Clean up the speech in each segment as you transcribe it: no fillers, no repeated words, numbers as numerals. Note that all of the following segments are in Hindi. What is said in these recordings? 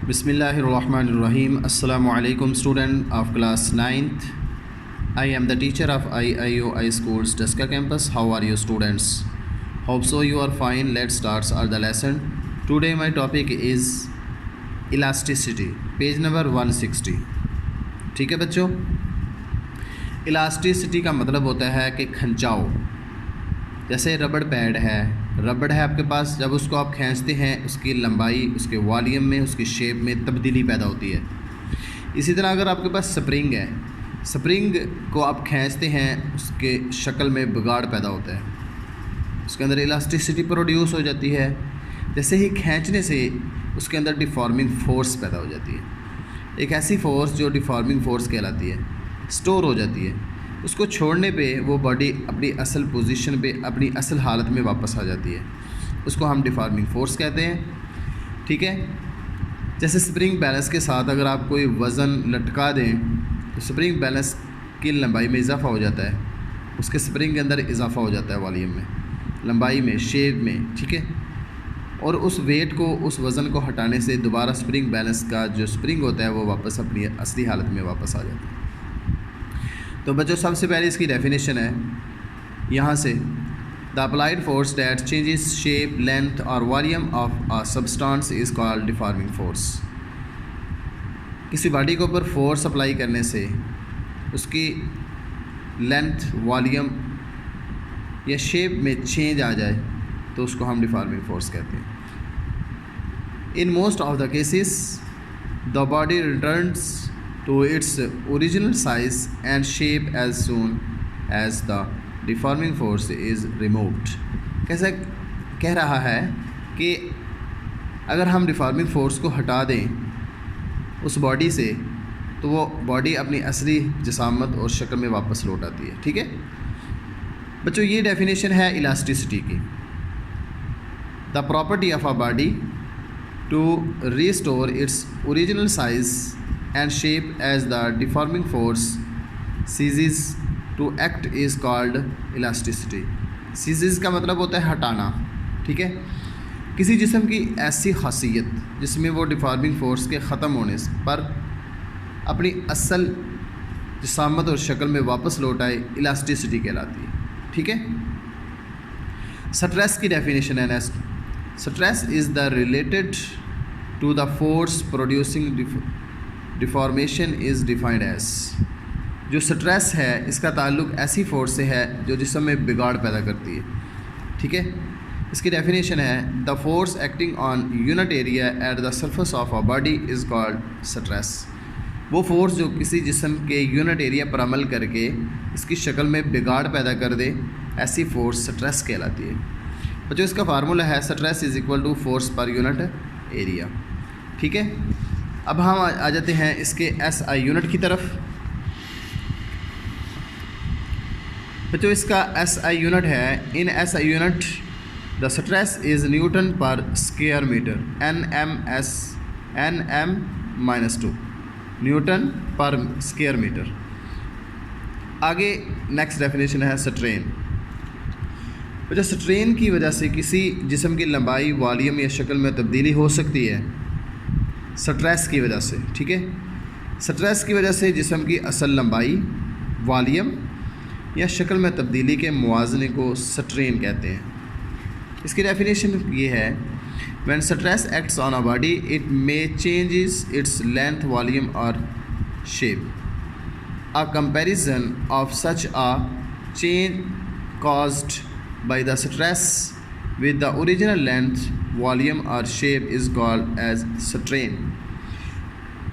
Bismillahirrahmanirrahim. Assalamu alaikum, student of class 9th. I am the teacher of IIOI Schools, Deska campus. How are you, students? Hope so you are fine. Let's start the lesson. Today my topic is elasticity. Page number 160. ठीक है बच्चों, इलास्टिसिटी का मतलब होता है कि खंचाव। जैसे रबड़ पैड है, रबड़ है आपके पास, जब उसको आप खींचते हैं उसकी लंबाई, उसके वॉल्यूम में, उसकी शेप में तब्दीली पैदा होती है। इसी तरह अगर आपके पास स्प्रिंग है, स्प्रिंग को आप खींचते हैं उसके शक्ल में बिगाड़ पैदा होता है, उसके अंदर इलास्टिसिटी प्रोड्यूस हो जाती है। जैसे ही खींचने से उसके अंदर डिफॉर्मिंग फोर्स पैदा हो जाती है। एक ऐसी फोर्स जो डिफॉर्मिंग फोर्स कहलाती है, स्टोर हो जाती है। उसको छोड़ने पे वो बॉडी अपनी असल पोजीशन पे, अपनी असल हालत में वापस आ जाती है। उसको हम डिफॉर्मिंग फोर्स कहते हैं। ठीक है, जैसे स्प्रिंग बैलेंस के साथ अगर आप कोई वज़न लटका दें तो स्प्रिंग बैलेंस की लंबाई में इजाफा हो जाता है, उसके स्प्रिंग के अंदर इजाफा हो जाता है वॉल्यूम में, लंबाई में, शेप में। ठीक है, और उस वेट को, उस वज़न को हटाने से दोबारा स्प्रिंग बैलेंस का जो स्प्रिंग होता है वो वापस अपनी असली हालत में वापस आ जाता है। तो बच्चों, सबसे पहले इसकी डेफिनेशन है यहाँ से, the applied force that changes shape, length और volume of a substance is called deforming force. किसी बॉडी के ऊपर फोर्स अप्लाई करने से उसकी लेंथ, वॉल्यूम या शेप में चेंज आ जाए तो उसको हम डिफॉर्मिंग फोर्स कहते हैं। In most of the cases the body returns to its original size and shape as soon as the deforming force is removed। कैसा कह रहा है कि अगर हम डिफॉर्मिंग फोर्स को हटा दें उस बॉडी से तो वो बॉडी अपनी असली जिसामत और शक्ल में वापस लौट आती है। ठीक है बच्चों, ये डेफिनेशन है इलास्टिसिटी की। The property of a body to restore its original size and shape as the deforming force ceases to act is called elasticity। ceases का मतलब होता है हटाना। ठीक है, किसी जिस्म की ऐसी खासियत जिसमें वो डिफॉर्मिंग फोर्स के ख़त्म होने पर अपनी असल जिसामत और शक्ल में वापस लौट आए, इलास्टिसिटी कहलाती है। ठीक है, स्ट्रेस की डेफिनेशन है next. Stress is the related to the force producing deformation is defined as. जो स्ट्रेस है इसका ताल्लुक ऐसी फोर्स से है जो जिस्म में बिगाड़ पैदा करती है। ठीक है, इसकी डेफिनेशन है, the force acting on unit area at the surface of a body is called stress. वो फोर्स जो किसी जिस्म के यूनिट एरिया पर अमल करके इसकी शक्ल में बिगाड़ पैदा कर दे, ऐसी फोर्स स्ट्रेस कहलाती है। बच्चों, इसका फार्मूला है stress is equal to force per unit area. ठीक है, अब हम आ जाते हैं इसके SI यूनिट की तरफ। बच्चों, इसका SI यूनिट है, इन SI unit the stress is Newton पर स्क्वायर मीटर, NM-2 न्यूटन पर स्क्वायर मीटर। आगे नेक्स्ट डेफिनेशन है स्ट्रेन। बच्चों, स्ट्रेन की वजह से किसी जिस्म की लंबाई, वॉल्यूम या शक्ल में तब्दीली हो सकती है स्ट्रेस की वजह से। ठीक है, स्ट्रेस की वजह से जिस्म की असल लंबाई, वॉल्यूम या शक्ल में तब्दीली के मुवाज़ने को स्ट्रेन कहते हैं। इसकी डेफिनेशन ये है, when stress acts on a body it may changes its length, volume और shape. A comparison of such a change caused by the stress with the original length, volume और shape is called as strain।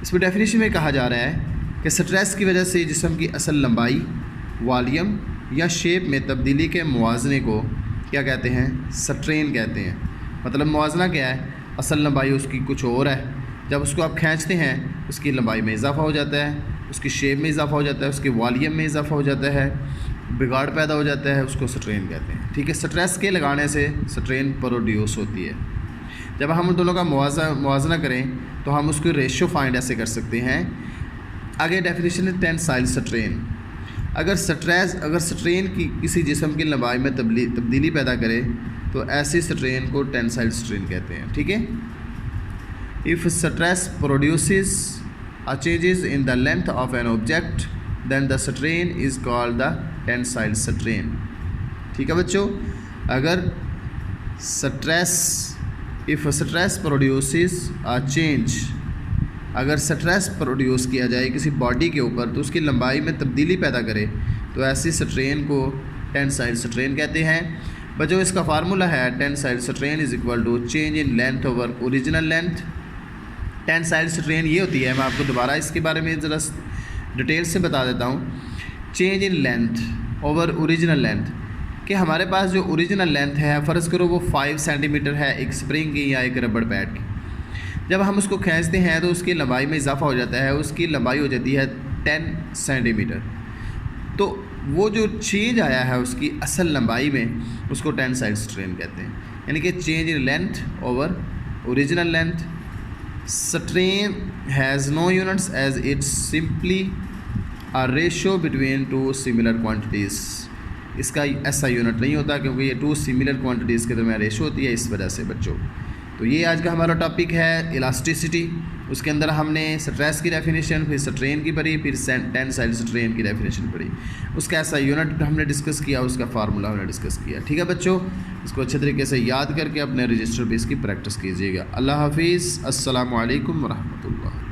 इसमें डेफिनेशन में कहा जा रहा है कि स्ट्रेस की वजह से जिस्म की असल लंबाई, वॉल्यूम या शेप में तब्दीली के मुवाज़ने को क्या कहते हैं? स्ट्रेन कहते हैं। मतलब मुवाज़ना क्या है? असल लंबाई उसकी कुछ और है, जब उसको आप खींचते हैं उसकी लंबाई में इजाफा हो जाता है, उसकी शेप में इजाफा हो जाता है, उसके वॉल्यूम में इजाफा हो जाता है, बिगाड़ पैदा हो जाता है, उसको स्ट्रेन कहते हैं। ठीक है, स्ट्रेस के लगाने से स्ट्रेन प्रोड्यूस होती है। जब हम उन दोनों का मुवाज़ना करें तो हम उसकी रेशियो फाइंड ऐसे कर सकते हैं। आगे डेफिनेशन है टेंसाइल स्ट्रेन। अगर स्ट्रेन की किसी जिस्म की लंबाई में तब्दीली पैदा करे तो ऐसी स्ट्रेन को टेंसाइल स्ट्रेन कहते हैं। ठीक है, if stress produces a changes in the length of an object then the strain is called the tensile strain। ठीक है बच्चों, अगर stress if stress produces a change, अगर स्ट्रेस प्रोड्यूस किया जाए किसी बॉडी के ऊपर तो उसकी लंबाई में तब्दीली पैदा करे तो ऐसी स्ट्रेन को टेंसाइल स्ट्रेन कहते हैं। बच्चों इसका फार्मूला है tensile strain is equal to change in length over original length. Tensile strain ये होती है, मैं आपको दोबारा इसके बारे में ज़रा डिटेल से बता देता हूँ। Change in length over original length, कि हमारे पास जो ओरिजिनल लेंथ है फ़र्ज़ करो वो 5 सेंटीमीटर है एक स्प्रिंग की या एक रबड़ पैड की। जब हम उसको खींचते हैं तो उसकी लंबाई में इजाफा हो जाता है, उसकी लंबाई हो जाती है 10 सेंटीमीटर। तो वो जो चेंज आया है उसकी असल लंबाई में उसको टेंसाइल स्ट्रेन कहते हैं, यानी कि change in length over original length. Strain has no units as it's simply a ratio between two similar quantities। इसका ऐसा यूनिट नहीं होता क्योंकि ये 2 सिमिलर क्वांटिटीज़ के दरमियान रेशो होती है, इस वजह से बच्चों। तो ये आज का हमारा टॉपिक है इलास्टिसिटी। उसके अंदर हमने स्ट्रेस की डेफिनेशन, फिर स्ट्रेन की पढ़ी, फिर टेंसाइल स्ट्रेन की डेफिनेशन पढ़ी। उसका ऐसा यूनिट हमने डिस्कस किया, उसका फार्मूला हमने डिस्कस किया। ठीक है बच्चों, इसको अच्छे तरीके से याद करके अपने रजिस्टर पे इसकी प्रैक्टिस कीजिएगा। अल्लाह हाफिज़, अस्सलामु अलैकुम व रहमतुल्लाह।